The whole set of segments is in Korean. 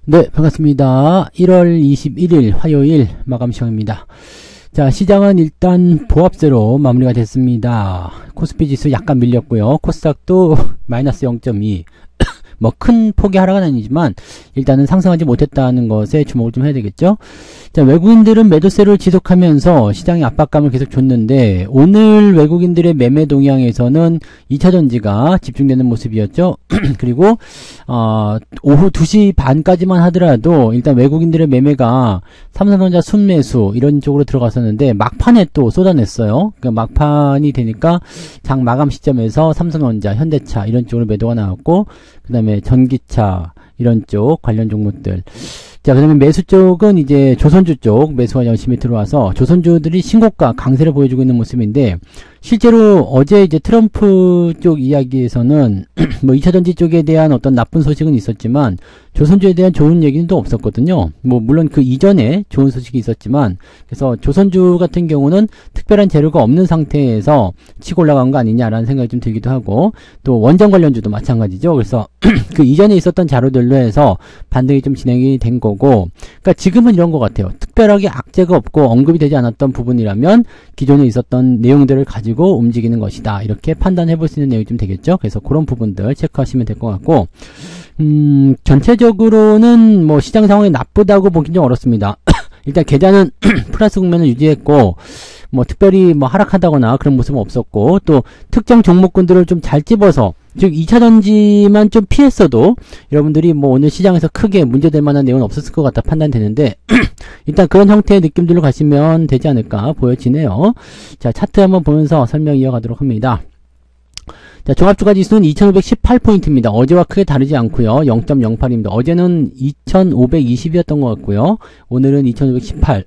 네, 반갑습니다. 1월 21일 화요일 마감 시간입니다. 자, 시장은 일단 보합세로 마무리가 됐습니다. 코스피 지수 약간 밀렸고요. 코스닥도 마이너스 0.2. 뭐 큰 폭의 하락은 아니지만 일단은 상승하지 못했다는 것에 주목을 좀 해야 되겠죠. 자, 외국인들은 매도세를 지속하면서 시장의 압박감을 계속 줬는데 오늘 외국인들의 매매 동향에서는 2차전지가 집중되는 모습이었죠. 그리고 오후 2시 반까지만 하더라도 일단 외국인들의 매매가 삼성전자 순매수 이런 쪽으로 들어갔었는데 막판에 또 쏟아냈어요. 그러니까 막판이 되니까 장 마감 시점에서 삼성전자, 현대차 이런 쪽으로 매도가 나왔고, 그 다음에 전기차 이런 쪽 관련 종목들. 자, 그 다음에 매수 쪽은 이제 조선주 쪽 매수가 열심히 들어와서 조선주들이 신고가 강세를 보여주고 있는 모습인데, 실제로 어제 이제 트럼프 쪽 이야기에서는 뭐 2차전지 쪽에 대한 어떤 나쁜 소식은 있었지만 조선주에 대한 좋은 얘기는 또 없었거든요. 뭐 물론 그 이전에 좋은 소식이 있었지만, 그래서 조선주 같은 경우는 특별한 재료가 없는 상태에서 치고 올라간 거 아니냐라는 생각이 좀 들기도 하고, 또 원전 관련주도 마찬가지죠. 그래서 그 이전에 있었던 자료들로 해서 반등이 좀 진행이 된 거고, 그러니까 지금은 이런 것 같아요. 특별하게 악재가 없고 언급이 되지 않았던 부분이라면 기존에 있었던 내용들을 가지고 움직이는 것이다, 이렇게 판단해 볼 수 있는 내용이 좀 되겠죠. 그래서 그런 부분들 체크하시면 될 것 같고, 전체적으로는 뭐 시장 상황이 나쁘다고 보긴 좀 어렵습니다. 일단 계좌는 플러스 국면을 유지했고, 뭐 특별히 뭐 하락하다거나 그런 모습은 없었고, 또 특정 종목군들을 좀 잘 집어서, 즉 2차전지만 좀 피했어도 여러분들이 뭐 오늘 시장에서 크게 문제될 만한 내용은 없었을 것 같다 판단되는데, 일단 그런 형태의 느낌들로 가시면 되지 않을까 보여지네요. 자, 차트 한번 보면서 설명 이어가도록 합니다. 자, 종합주가 지수는 2518포인트입니다. 어제와 크게 다르지 않고요. 0.08입니다. 어제는 2520이었던 것 같고요. 오늘은 2518.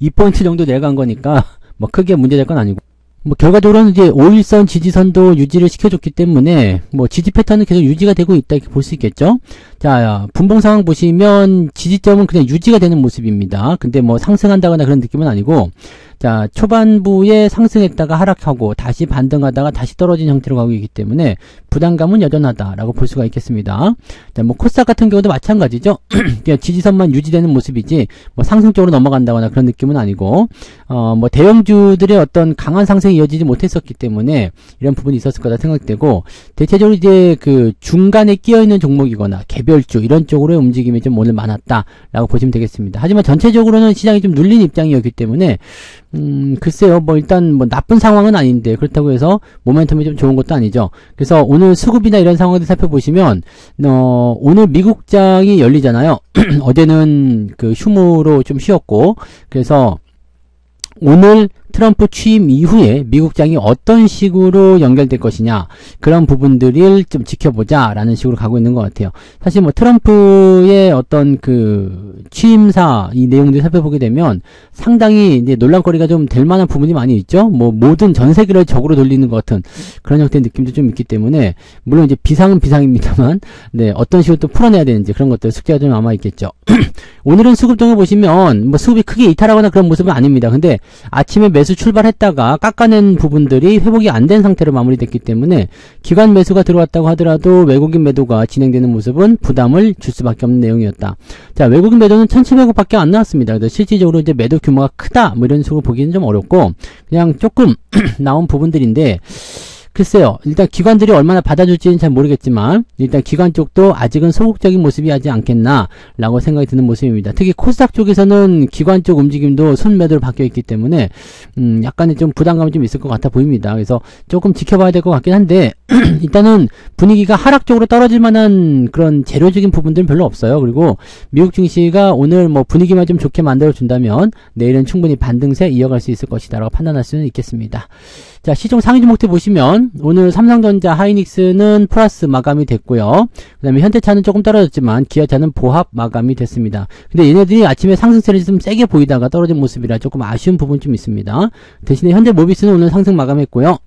2포인트 정도 내려간 거니까 뭐 크게 문제될 건 아니고, 뭐 결과적으로는 이제 5일선 지지선도 유지를 시켜줬기 때문에 뭐 지지 패턴은 계속 유지가 되고 있다, 이렇게 볼 수 있겠죠. 자, 분봉 상황 보시면 지지점은 그냥 유지가 되는 모습입니다. 근데 뭐 상승한다거나 그런 느낌은 아니고, 자, 초반부에 상승했다가 하락하고 다시 반등하다가 다시 떨어진 형태로 가고 있기 때문에 부담감은 여전하다라고 볼 수가 있겠습니다. 자, 뭐 코스닥 같은 경우도 마찬가지죠. 그냥 지지선만 유지되는 모습이지 뭐 상승 쪽으로 넘어간다거나 그런 느낌은 아니고, 뭐 대형주들의 어떤 강한 상승이 이어지지 못했었기 때문에 이런 부분이 있었을 거다 생각되고, 대체적으로 이제 그 중간에 끼어 있는 종목이거나 개별주 이런 쪽으로의 움직임이 좀 오늘 많았다라고 보시면 되겠습니다. 하지만 전체적으로는 시장이 좀 눌린 입장이었기 때문에 글쎄요, 뭐 일단 뭐 나쁜 상황은 아닌데 그렇다고 해서 모멘텀이 좀 좋은 것도 아니죠. 그래서 오늘 수급이나 이런 상황들 살펴보시면 오늘 미국장이 열리잖아요. 어제는 그 휴무로 좀 쉬었고, 그래서 오늘 트럼프 취임 이후에 미국장이 어떤 식으로 연결될 것이냐, 그런 부분들을 좀 지켜보자 라는 식으로 가고 있는 것 같아요. 사실 뭐 트럼프의 어떤 그 취임사 이 내용들 살펴보게 되면 상당히 이제 논란거리가 좀 될 만한 부분이 많이 있죠. 뭐 모든 전 세계를 적으로 돌리는 것 같은 그런 형태의 느낌도 좀 있기 때문에, 물론 이제 비상은 비상입니다만, 네, 어떤 식으로 또 풀어내야 되는지 그런 것들 숙제가 좀 남아 있겠죠. 오늘은 수급등을 보시면 뭐 수급이 크게 이탈하거나 그런 모습은 아닙니다. 근데 아침에 매수 출발했다가 깎아낸 부분들이 회복이 안 된 상태로 마무리됐기 때문에 기관 매수가 들어왔다고 하더라도 외국인 매도가 진행되는 모습은 부담을 줄 수밖에 없는 내용이었다. 자, 외국인 매도는 1700억 밖에 안 나왔습니다. 그래서 실질적으로 이제 매도 규모가 크다 뭐 이런 식으로 보기는 좀 어렵고, 그냥 조금 나온 부분들인데, 글쎄요, 일단 기관들이 얼마나 받아줄지는 잘 모르겠지만 일단 기관 쪽도 아직은 소극적인 모습이 하지 않겠나 라고 생각이 드는 모습입니다. 특히 코스닥 쪽에서는 기관 쪽 움직임도 순매도로 바뀌어 있기 때문에 약간의 좀 부담감이 좀 있을 것 같아 보입니다. 그래서 조금 지켜봐야 될 것 같긴 한데 일단은 분위기가 하락 쪽으로 떨어질 만한 그런 재료적인 부분들은 별로 없어요. 그리고 미국 증시가 오늘 뭐 분위기만 좀 좋게 만들어 준다면 내일은 충분히 반등세 이어갈 수 있을 것이다 라고 판단할 수는 있겠습니다. 자, 시총 상위 종목들 보시면 오늘 삼성전자, 하이닉스는 플러스 마감이 됐고요. 그 다음에 현대차는 조금 떨어졌지만 기아차는 보합 마감이 됐습니다. 근데 얘네들이 아침에 상승세를 좀 세게 보이다가 떨어진 모습이라 조금 아쉬운 부분 좀 있습니다. 대신에 현대모비스는 오늘 상승 마감했고요.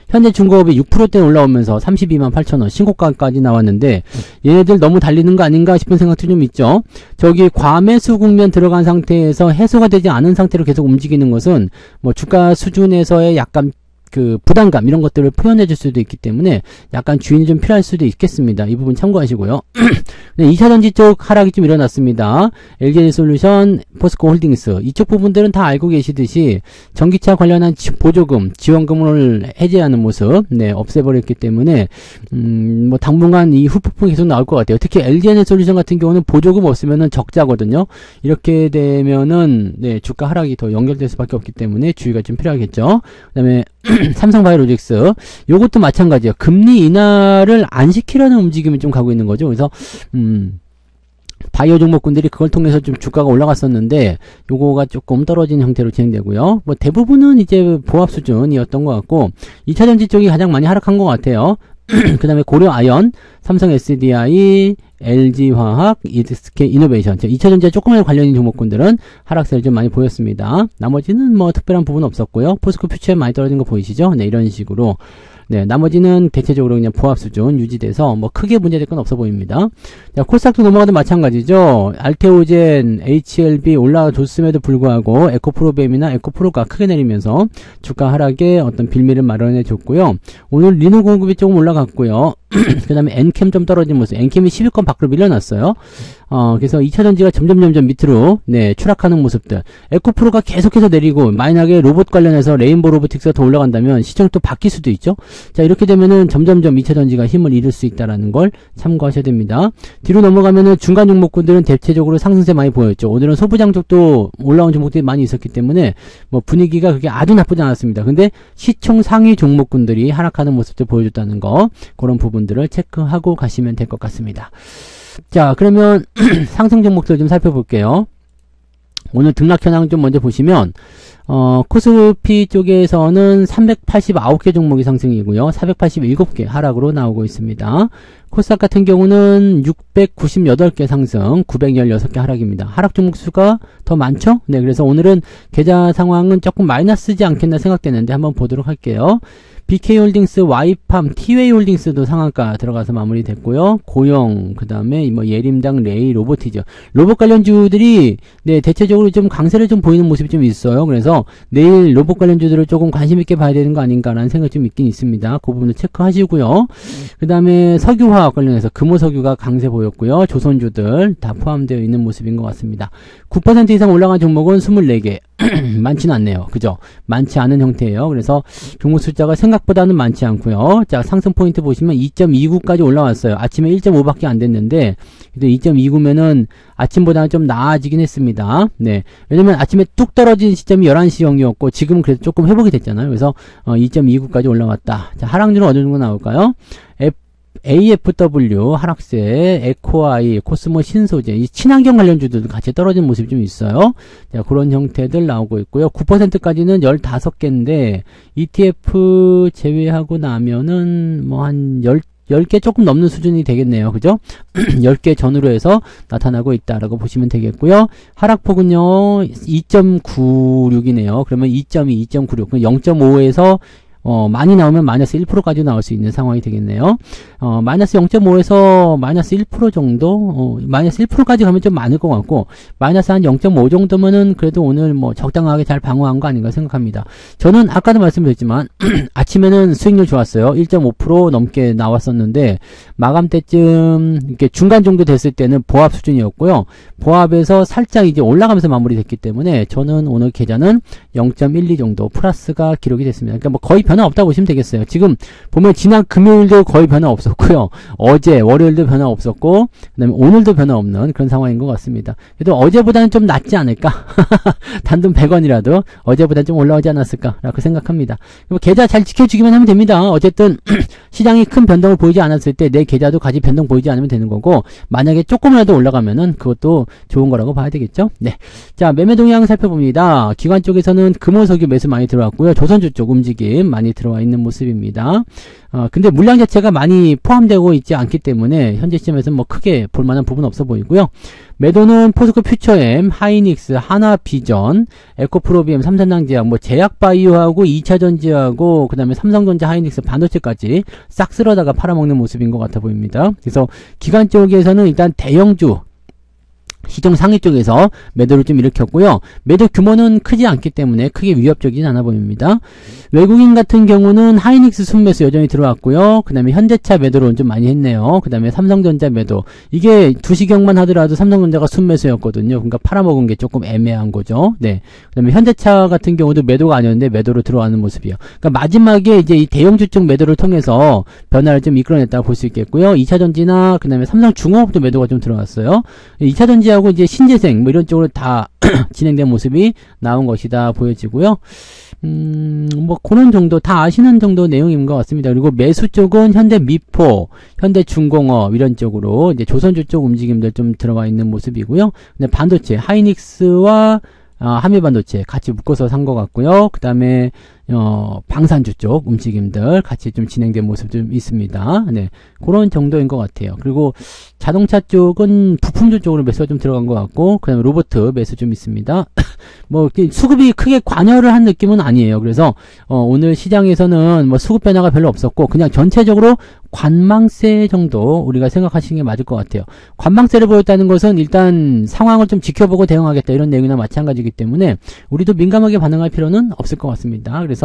현대중공업이 6%대 올라오면서 32만 8천원 신고가까지 나왔는데, 얘네들 너무 달리는 거 아닌가 싶은 생각도 좀 있죠. 저기 과매수 국면 들어간 상태에서 해소가 되지 않은 상태로 계속 움직이는 것은 뭐 주가 수준에서의 약간 그 부담감 이런 것들을 표현해 줄 수도 있기 때문에 약간 주인이 좀 필요할 수도 있겠습니다. 이 부분 참고하시고요. 네, 2차전지 쪽 하락이 좀 일어났습니다. LG에너지솔루션, 포스코 홀딩스 이쪽 부분들은 다 알고 계시듯이 전기차 관련한 보조금, 지원금을 해제하는 모습 네, 없애버렸기 때문에 뭐 당분간 이 후폭풍이 계속 나올 것 같아요. 특히 LG에너지솔루션 같은 경우는 보조금 없으면은 적자거든요. 이렇게 되면은 네, 주가 하락이 더 연결될 수밖에 없기 때문에 주의가 좀 필요하겠죠. 그 다음에 삼성바이오로직스 요것도 마찬가지예요. 금리 인하를 안 시키려는 움직임이 좀 가고 있는 거죠. 그래서 바이오 종목군들이 그걸 통해서 좀 주가가 올라갔었는데 요거가 조금 떨어진 형태로 진행되고요. 뭐 대부분은 이제 보합 수준이었던 것 같고 2차전지 쪽이 가장 많이 하락한 것 같아요. 그 다음에 고려아연, 삼성 SDI, LG화학, SK 이노베이션 2차전지와 조금이라도 관련 있는 종목군들은 하락세를 좀 많이 보였습니다. 나머지는 뭐 특별한 부분은 없었고요. 포스코 퓨처에 많이 떨어진 거 보이시죠? 네, 이런 식으로 네, 나머지는 대체적으로 그냥 보합 수준 유지돼서 뭐 크게 문제될 건 없어 보입니다. 자, 코스닥도 넘어가도 마찬가지죠. 알테오젠, HLB 올라줬음에도 불구하고 에코프로뱀이나 에코프로가 크게 내리면서 주가 하락에 어떤 빌미를 마련해 줬고요. 오늘 리노 공급이 조금 올라갔고요. 그 다음에 엔캠 좀 떨어진 모습. 엔캠이 10위권 밖으로 밀려났어요. 그래서 2차전지가 점점 밑으로, 네, 추락하는 모습들. 에코프로가 계속해서 내리고, 만약에 로봇 관련해서 레인보우 로보틱스가 더 올라간다면 시장이 또 바뀔 수도 있죠. 자, 이렇게 되면은 점점 2차전지가 힘을 잃을 수 있다라는 걸 참고하셔야 됩니다. 뒤로 넘어가면은 중간 종목군들은 대체적으로 상승세 많이 보였죠. 오늘은 소부장 쪽도 올라온 종목들이 많이 있었기 때문에 뭐 분위기가 그게 아주 나쁘지 않았습니다. 근데 시총 상위 종목군들이 하락하는 모습들 보여줬다는 거, 그런 부분들을 체크하고 가시면 될 것 같습니다. 자, 그러면 상승 종목들 좀 살펴볼게요. 오늘 등락 현황 좀 먼저 보시면 코스피 쪽에서는 389개 종목이 상승이고요. 487개 하락으로 나오고 있습니다. 코스닥 같은 경우는 698개 상승, 916개 하락입니다. 하락 종목 수가 더 많죠? 네, 그래서 오늘은 계좌 상황은 조금 마이너스지 않겠나 생각되는데 한번 보도록 할게요. BK홀딩스, 와이팜, 티웨이홀딩스도 상한가 들어가서 마무리됐고요. 고용, 그 다음에 뭐 예림당, 레이, 로보티즈. 로봇 관련주들이 네, 대체적으로 좀 강세를 좀 보이는 모습이 좀 있어요. 그래서 내일 로봇 관련주들을 조금 관심 있게 봐야 되는 거 아닌가라는 생각이 좀 있긴 있습니다. 그 부분도 체크하시고요. 그 다음에 석유화학 관련해서 금호석유가 강세 보였고요. 조선주들 다 포함되어 있는 모습인 것 같습니다. 9% 이상 올라간 종목은 24개. 많지는 않네요. 그죠? 많지 않은 형태예요. 그래서 종목 숫자가 생각보다는 많지 않고요. 자, 상승 포인트 보시면 2.29까지 올라왔어요. 아침에 1.5밖에 안 됐는데 2.29면은 아침보다는 좀 나아지긴 했습니다. 네. 왜냐면 아침에 뚝 떨어진 시점이 11시경이었고 지금은 그래도 조금 회복이 됐잖아요. 그래서 2.29까지 올라왔다. 자, 하락률은 어느 정도 나올까요? AFW 하락세, 에코아이, 코스모 신소재, 이 친환경 관련주들도 같이 떨어진 모습이 좀 있어요. 자, 그런 형태들 나오고 있고요. 9%까지는 15개인데 ETF 제외하고 나면은 뭐 한 10개 조금 넘는 수준이 되겠네요. 그죠? 10개 전후로 해서 나타나고 있다라고 보시면 되겠고요. 하락폭은요, 2.96이네요. 그러면 2.2, 2.96, 0.5에서 많이 나오면 마이너스 1%까지 나올 수 있는 상황이 되겠네요. 마이너스 0.5에서 마이너스 1% 정도, 마이너스 1%까지 가면 좀 많을 것 같고, 마이너스 한 0.5 정도면은 그래도 오늘 뭐 적당하게 잘 방어한 거 아닌가 생각합니다. 저는 아까도 말씀드렸지만, 아침에는 수익률 좋았어요. 1.5% 넘게 나왔었는데, 마감 때쯤, 이렇게 중간 정도 됐을 때는 보합 수준이었고요. 보합에서 살짝 이제 올라가면서 마무리됐기 때문에, 저는 오늘 계좌는 0.12 정도 플러스가 기록이 됐습니다. 그러니까 뭐 거의 변화 없다고 보시면 되겠어요. 지금 보면 지난 금요일도 거의 변화 없었고요. 어제 월요일도 변화 없었고 그다음에 오늘도 변화 없는 그런 상황인 것 같습니다. 그래도 어제보다는 좀 낫지 않을까? 단돈 100원이라도 어제보다 좀 올라오지 않았을까라고 생각합니다. 계좌 잘 지켜주기만 하면 됩니다. 어쨌든 시장이 큰 변동을 보이지 않았을 때 내 계좌도 같이 변동 보이지 않으면 되는 거고 만약에 조금이라도 올라가면은 그것도 좋은 거라고 봐야 되겠죠. 네, 자 매매 동향 살펴봅니다. 기관 쪽에서는 금호석유 매수 많이 들어왔고요. 조선주 쪽 움직임 많이 들어와 있는 모습입니다. 근데 물량 자체가 많이 포함되고 있지 않기 때문에 현재 시점에서는 뭐 크게 볼만한 부분 없어 보이고요. 매도는 포스코 퓨처엠, 하이닉스, 하나비전, 에코프로비엠, 삼산당제약, 뭐 제약바이오하고 2차전지하고 그 다음에 삼성전자, 하이닉스, 반도체까지 싹 쓸어다가 팔아먹는 모습인 것 같아 보입니다. 그래서 기관 쪽에서는 일단 대형주 시종 상위 쪽에서 매도를 좀 일으켰고요. 매도 규모는 크지 않기 때문에 크게 위협적이진 않아 보입니다. 외국인 같은 경우는 하이닉스 순매수 여전히 들어왔고요. 그 다음에 현대차 매도를 좀 많이 했네요. 그 다음에 삼성전자 매도. 이게 2시경만 하더라도 삼성전자가 순매수였거든요. 그러니까 팔아먹은 게 조금 애매한 거죠. 네. 그 다음에 현대차 같은 경우도 매도가 아니었는데 매도로 들어가는 모습이에요. 그러니까 마지막에 이제 이 대형주 쪽 매도를 통해서 변화를 좀 이끌어냈다고 볼 수 있겠고요. 2차전지나 그 다음에 삼성중공업도 매도가 좀 들어갔어요. 2차전지하고 이제 신재생 뭐 이런 쪽으로 다 진행된 모습이 나온 것이다 보여지고요. 뭐 그런 정도 다 아시는 정도 내용인 것 같습니다. 그리고 매수 쪽은 현대미포, 현대중공업 이런 쪽으로 이제 조선주 쪽 움직임들 좀 들어가 있는 모습이고요. 근데 반도체 하이닉스와 한미반도체 같이 묶어서 산 것 같고요. 그 다음에 방산주 쪽 움직임들 같이 좀 진행된 모습 좀 있습니다. 네, 그런 정도인 것 같아요. 그리고 자동차 쪽은 부품주 쪽으로 매수가 좀 들어간 것 같고, 그 다음에 로봇 매수 좀 있습니다. 뭐 수급이 크게 관여를 한 느낌은 아니에요. 그래서 오늘 시장에서는 뭐 수급 변화가 별로 없었고, 그냥 전체적으로 관망세 정도 우리가 생각하시는 게 맞을 것 같아요. 관망세를 보였다는 것은 일단 상황을 좀 지켜보고 대응하겠다 이런 내용이나 마찬가지이기 때문에 우리도 민감하게 반응할 필요는 없을 것 같습니다. 그래서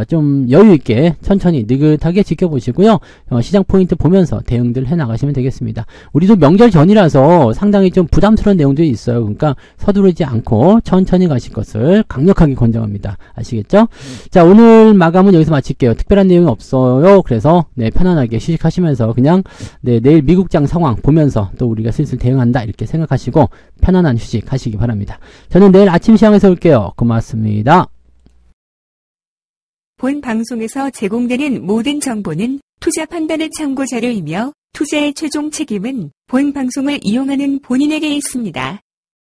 좀 여유 있게 천천히 느긋하게 지켜보시고요. 시장 포인트 보면서 대응들 해나가시면 되겠습니다. 우리도 명절 전이라서 상당히 좀 부담스러운 내용들이 있어요. 그러니까 서두르지 않고 천천히 가실 것을 강력하게 권장합니다. 아시겠죠? 자, 오늘 마감은 여기서 마칠게요. 특별한 내용이 없어요. 그래서 네, 편안하게 휴식하시면서 그냥 네, 내일 미국장 상황 보면서 또 우리가 슬슬 대응한다 이렇게 생각하시고 편안한 휴식 하시기 바랍니다. 저는 내일 아침 시황에서 올게요. 고맙습니다. 본 방송에서 제공되는 모든 정보는 투자 판단의 참고 자료이며 투자의 최종 책임은 본 방송을 이용하는 본인에게 있습니다.